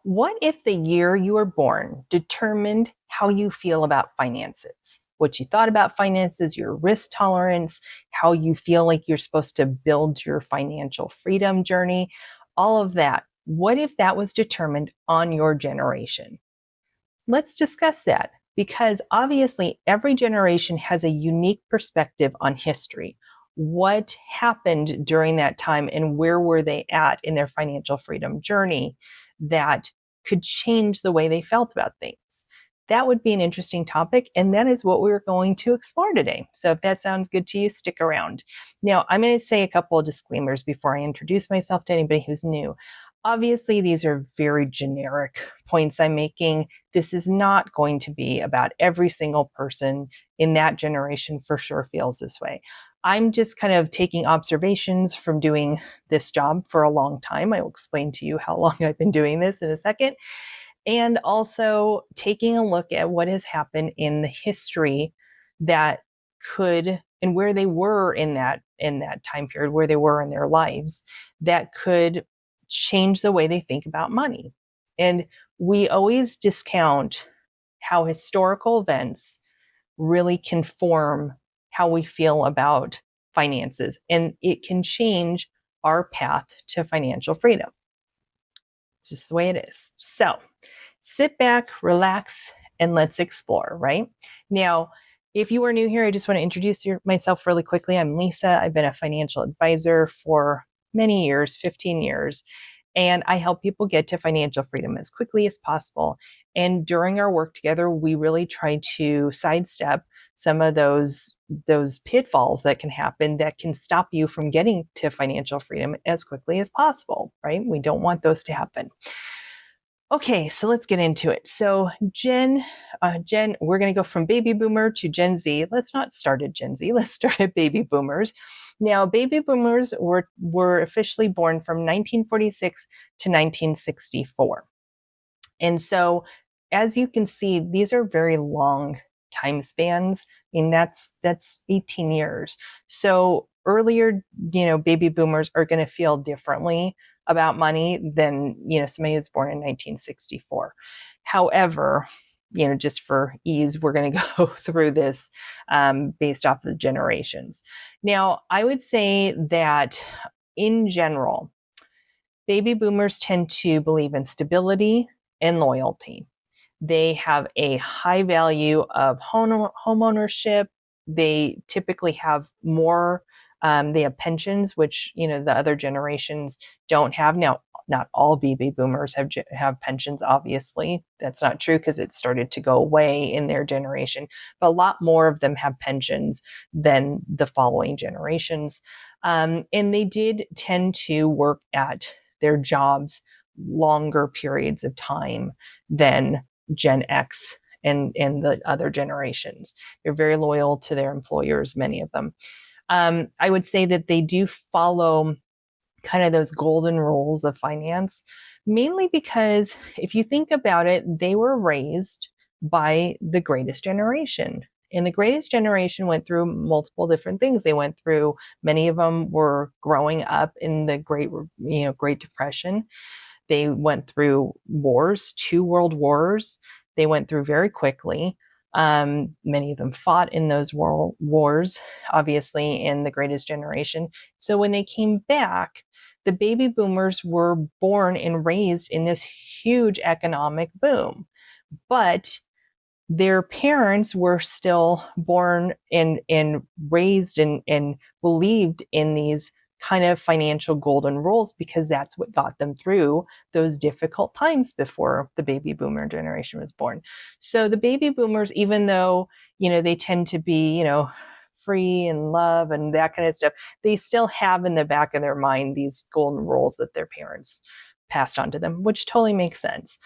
What if the year you were born determined how you feel about finances? What you thought about finances, your risk tolerance, how you feel like you're supposed to build your financial freedom journey, all of that. What if that was determined on your generation? Let's discuss that because obviously every generation has a unique perspective on history. What happened during that time and where were they at in their financial freedom journey that could change the way they felt about things? That would be an interesting topic, and that is what we're going to explore today. So, if that sounds good to you, stick around. Now, I'm going to say a couple of disclaimers before I introduce myself to anybody who's new. Obviously, these are very generic points I'm making. This is not going to be about every single person in that generation for sure feels this way. I'm just kind of taking observations from doing this job for a long time. I will explain to you how long I've been doing this in a second. And also taking a look at what has happened in the history that could and where they were in that time period, where they were in their lives, that could change the way they think about money. And we always discount how historical events really can form how we feel about finances, and it can change our path to financial freedom. It's just the way it is. So sit back, relax, and let's explore, right? Now, if you are new here, I just want to introduce myself really quickly. I'm Lisa. I've been a financial advisor for many years, 15 years, and I help people get to financial freedom as quickly as possible. And during our work together, we really try to sidestep some of those pitfalls that can happen that can stop you from getting to financial freedom as quickly as possible, right? We don't want those to happen. Okay, so let's get into it. So Jen, we're going to go from baby boomer to Gen Z. Let's not start at Gen Z. Let's start at baby boomers. Now, baby boomers were officially born from 1946 to 1964. And so, as you can see, these are very long time spans. I mean, that's 18 years. So earlier, baby boomers are going to feel differently about money than, somebody who's born in 1964. However, just for ease, we're going to go through this based off of the generations. Now, I would say that in general, baby boomers tend to believe in stability and loyalty. They have a high value of home ownership. They typically have more. They have pensions, which the other generations don't have. Now, not all baby boomers have pensions. Obviously, that's not true because it started to go away in their generation. But a lot more of them have pensions than the following generations, and they did tend to work at their jobs longer periods of time than Gen X and the other generations. They're very loyal to their employers, many of them. I would say that they do follow kind of those golden rules of finance, mainly because if you think about it, they were raised by the greatest generation. And the greatest generation went through multiple different things. They went through, many of them were growing up in the Great Depression. They went through wars, 2 world wars. They went through very quickly. Many of them fought in those wars, obviously, in the greatest generation. So when they came back, the baby boomers were born and raised in this huge economic boom. But their parents were still born and raised and believed in these kind of financial golden rules because that's what got them through those difficult times before the baby boomer generation was born. So the baby boomers, even though, they tend to be, free and love and that kind of stuff, they still have in the back of their mind these golden rules that their parents passed on to them, which totally makes sense.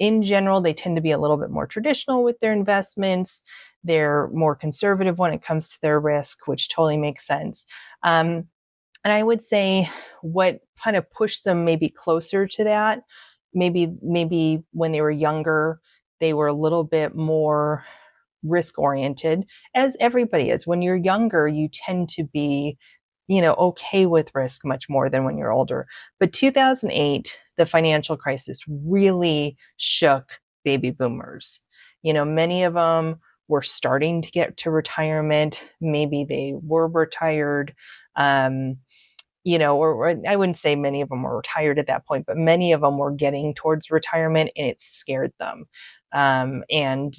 In general, they tend to be a little bit more traditional with their investments. They're more conservative when it comes to their risk, which totally makes sense. And I would say what kind of pushed them maybe closer to that, maybe when they were younger, they were a little bit more risk oriented, as everybody is. When you're younger, you tend to be, okay with risk much more than when you're older. But 2008, the financial crisis really shook baby boomers. Many of them were starting to get to retirement. Maybe they were retired. Or I wouldn't say many of them were retired at that point, but many of them were getting towards retirement and it scared them. And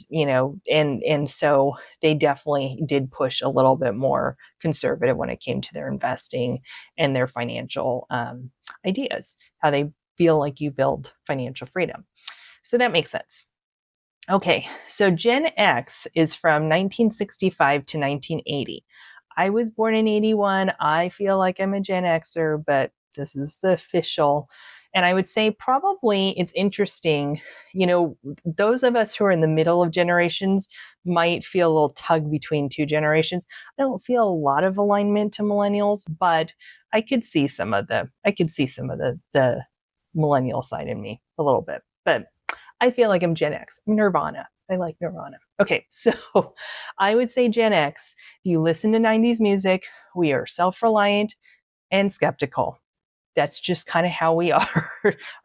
so they definitely did push a little bit more conservative when it came to their investing and their financial ideas, how they feel like you build financial freedom. So that makes sense. Okay, so Gen X is from 1965 to 1980. I was born in 81. I feel like I'm a Gen Xer, but this is the official. And I would say probably it's interesting, those of us who are in the middle of generations might feel a little tug between two generations. I don't feel a lot of alignment to millennials, but I could see some of the millennial side in me a little bit. But I feel like I'm Gen X. Nirvana. I like Nirvana. Okay, so I would say Gen X, if you listen to 90s music, we are self-reliant and skeptical. That's just kind of how we are.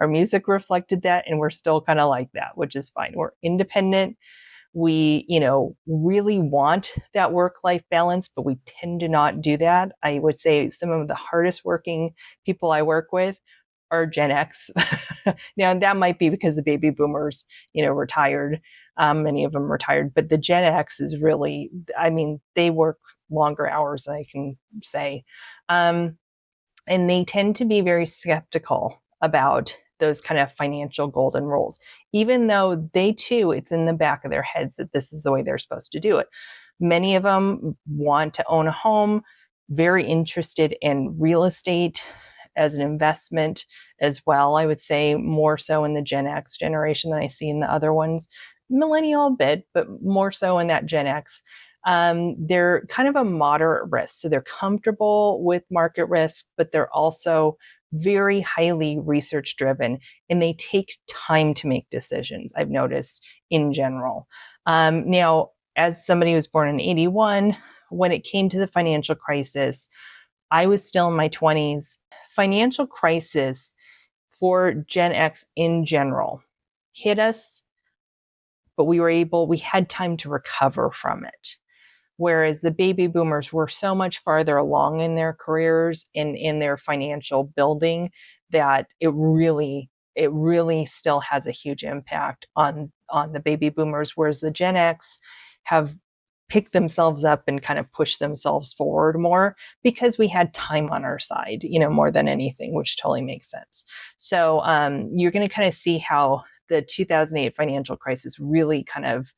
Our music reflected that, and we're still kind of like that, which is fine. We're independent. We, really want that work-life balance, but we tend to not do that. I would say some of the hardest working people I work with are Gen X. Now, that might be because the baby boomers, retired. Many of them retired, but the Gen X is really, they work longer hours, I can say. And they tend to be very skeptical about those kind of financial golden rules, even though they too, it's in the back of their heads that this is the way they're supposed to do it. Many of them want to own a home, very interested in real estate as an investment as well. I would say more so in the Gen X generation than I see in the other ones. Millennial a bit, but more so in that Gen X. They're kind of a moderate risk. So they're comfortable with market risk, but they're also very highly research driven and they take time to make decisions, I've noticed in general. Now, as somebody who was born in 81, when it came to the financial crisis, I was still in my 20s. Financial crisis for Gen X in general hit us, but we had time to recover from it. Whereas the baby boomers were so much farther along in their careers and in their financial building that it really still has a huge impact on the baby boomers, whereas the Gen X have pick themselves up and kind of push themselves forward more because we had time on our side, more than anything, which totally makes sense. So you're going to kind of see how the 2008 financial crisis really kind of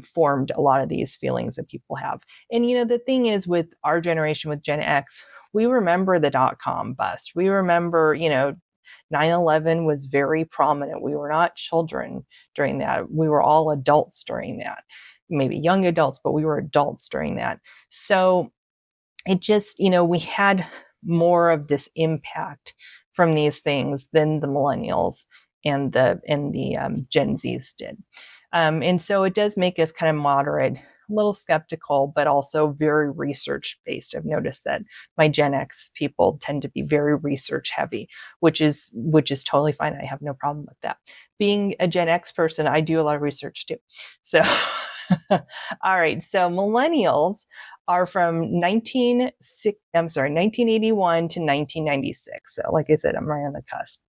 formed a lot of these feelings that people have. And, the thing is with our generation, with Gen X, we remember the dot-com bust. We remember, 9/11 was very prominent. We were not children during that. We were all adults during that. Maybe young adults, but we were adults during that. So it just, we had more of this impact from these things than the millennials and the Gen Zs did. And so it does make us kind of moderate, a little skeptical, but also very research based. I've noticed that my Gen X people tend to be very research heavy, which is totally fine. I have no problem with that. Being a Gen X person, I do a lot of research too. So, all right. So millennials are from 1981 to 1996. So like I said, I'm right on the cusp.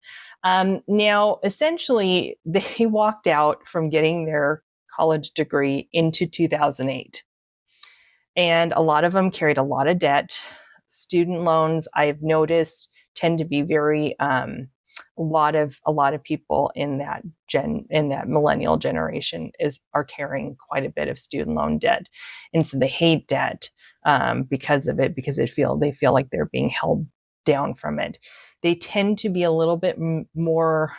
Now, essentially, they walked out from getting their college degree into 2008. And a lot of them carried a lot of debt. Student loans, I've noticed, tend to be very a lot of people in that millennial generation are carrying quite a bit of student loan debt, and so they hate debt because of it, because they feel like they're being held down from it. They tend to be a little bit more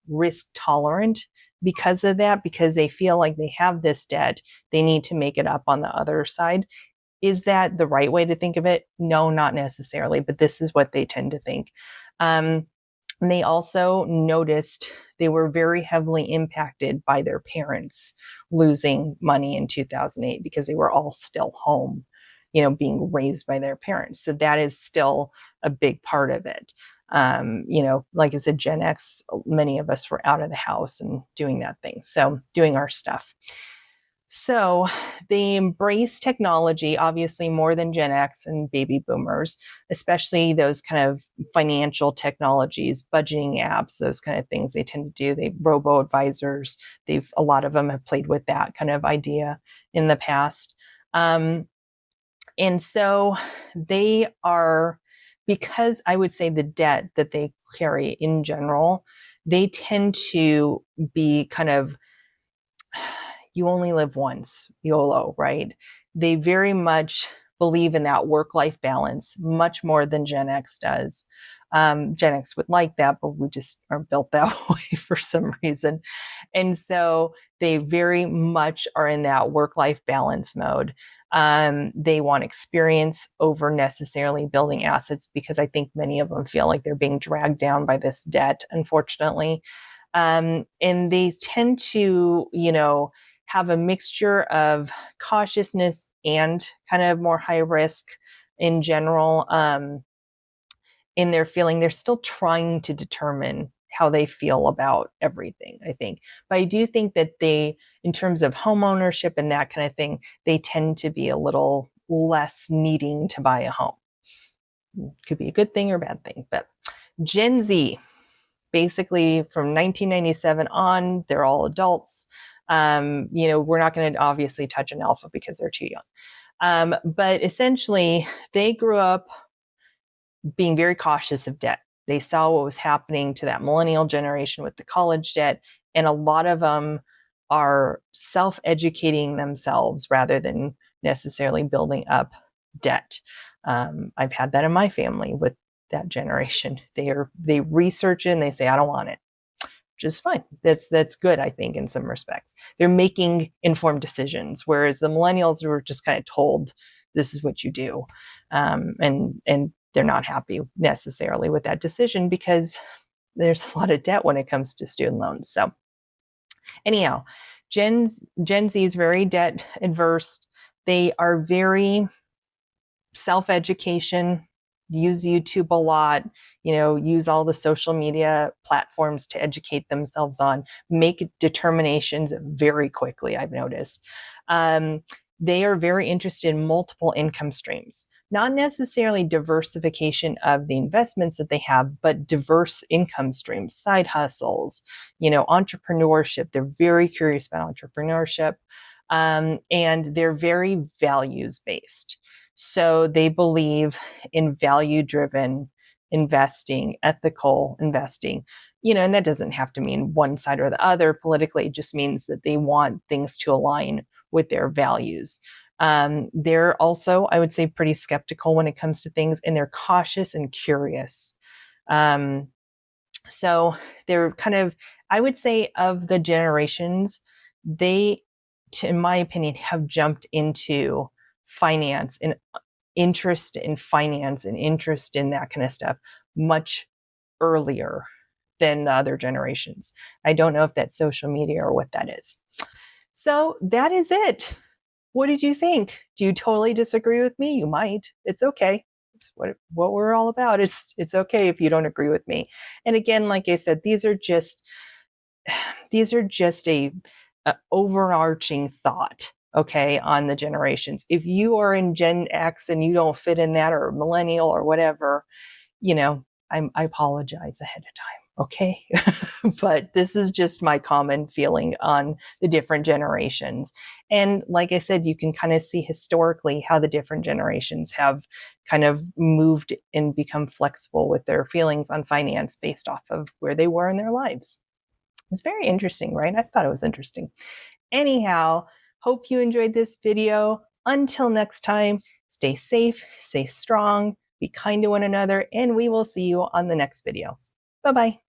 risk tolerant because of that, because they feel like they have this debt, they need to make it up on the other side. Is that the right way to think of it? No, not necessarily, but this is what they tend to think. And they also noticed they were very heavily impacted by their parents losing money in 2008 because they were all still home, being raised by their parents. So that is still a big part of it. Like I said, Gen X, many of us were out of the house and doing that thing. So doing our stuff. So they embrace technology, obviously more than Gen X and baby boomers, especially those kind of financial technologies, budgeting apps, those kind of things they tend to do. They robo advisors. A lot of them have played with that kind of idea in the past. And so they are, because I would say the debt that they carry in general, they tend to be kind of, you only live once, YOLO, right? They very much believe in that work-life balance much more than Gen X does. Gen X would like that, but we just aren't built that way for some reason. And so they very much are in that work-life balance mode. They want experience over necessarily building assets, because I think many of them feel like they're being dragged down by this debt, unfortunately. And they tend to, have a mixture of cautiousness and kind of more high risk in general. In their feeling, they're still trying to determine how they feel about everything, I think. But I do think that they, in terms of home ownership and that kind of thing, they tend to be a little less needing to buy a home. Could be a good thing or a bad thing. But Gen Z, basically from 1997 on, they're all adults. We're not going to obviously touch an alpha because they're too young. But essentially, they grew up being very cautious of debt. They saw what was happening to that millennial generation with the college debt, and a lot of them are self-educating themselves rather than necessarily building up debt. I've had that in my family with that generation. They research it and they say, I don't want it, which is fine. That's good, I think, in some respects. They're making informed decisions, whereas the millennials were just kind of told, this is what you do. And they're not happy necessarily with that decision because there's a lot of debt when it comes to student loans. So anyhow, Gen Z is very debt adverse. They are very self-education, use YouTube a lot, use all the social media platforms to educate themselves on, make determinations very quickly, I've noticed. They are very interested in multiple income streams, not necessarily diversification of the investments that they have, but diverse income streams, side hustles, entrepreneurship. They're very curious about entrepreneurship, and they're very values-based. So they believe in value-driven investing, ethical investing, and that doesn't have to mean one side or the other politically. It just means that they want things to align with their values. They're also, I would say, pretty skeptical when it comes to things, and they're cautious and curious. So they're kind of, I would say, of the generations, they, in my opinion, have jumped into finance and interest in finance and interest in that kind of stuff much earlier than the other generations. I don't know if that's social media or what that is. So that is it. What did you think? Do you totally disagree with me? You might. It's okay. It's what we're all about. It's okay if you don't agree with me. And again, like I said, these are just a overarching thought, okay, on the generations. If you are in Gen X and you don't fit in that, or millennial or whatever, I apologize ahead of time. Okay. But this is just my common feeling on the different generations. And like I said, you can kind of see historically how the different generations have kind of moved and become flexible with their feelings on finance based off of where they were in their lives. It's very interesting, right? I thought it was interesting. Anyhow, hope you enjoyed this video. Until next time, stay safe, stay strong, be kind to one another, and we will see you on the next video. Bye-bye.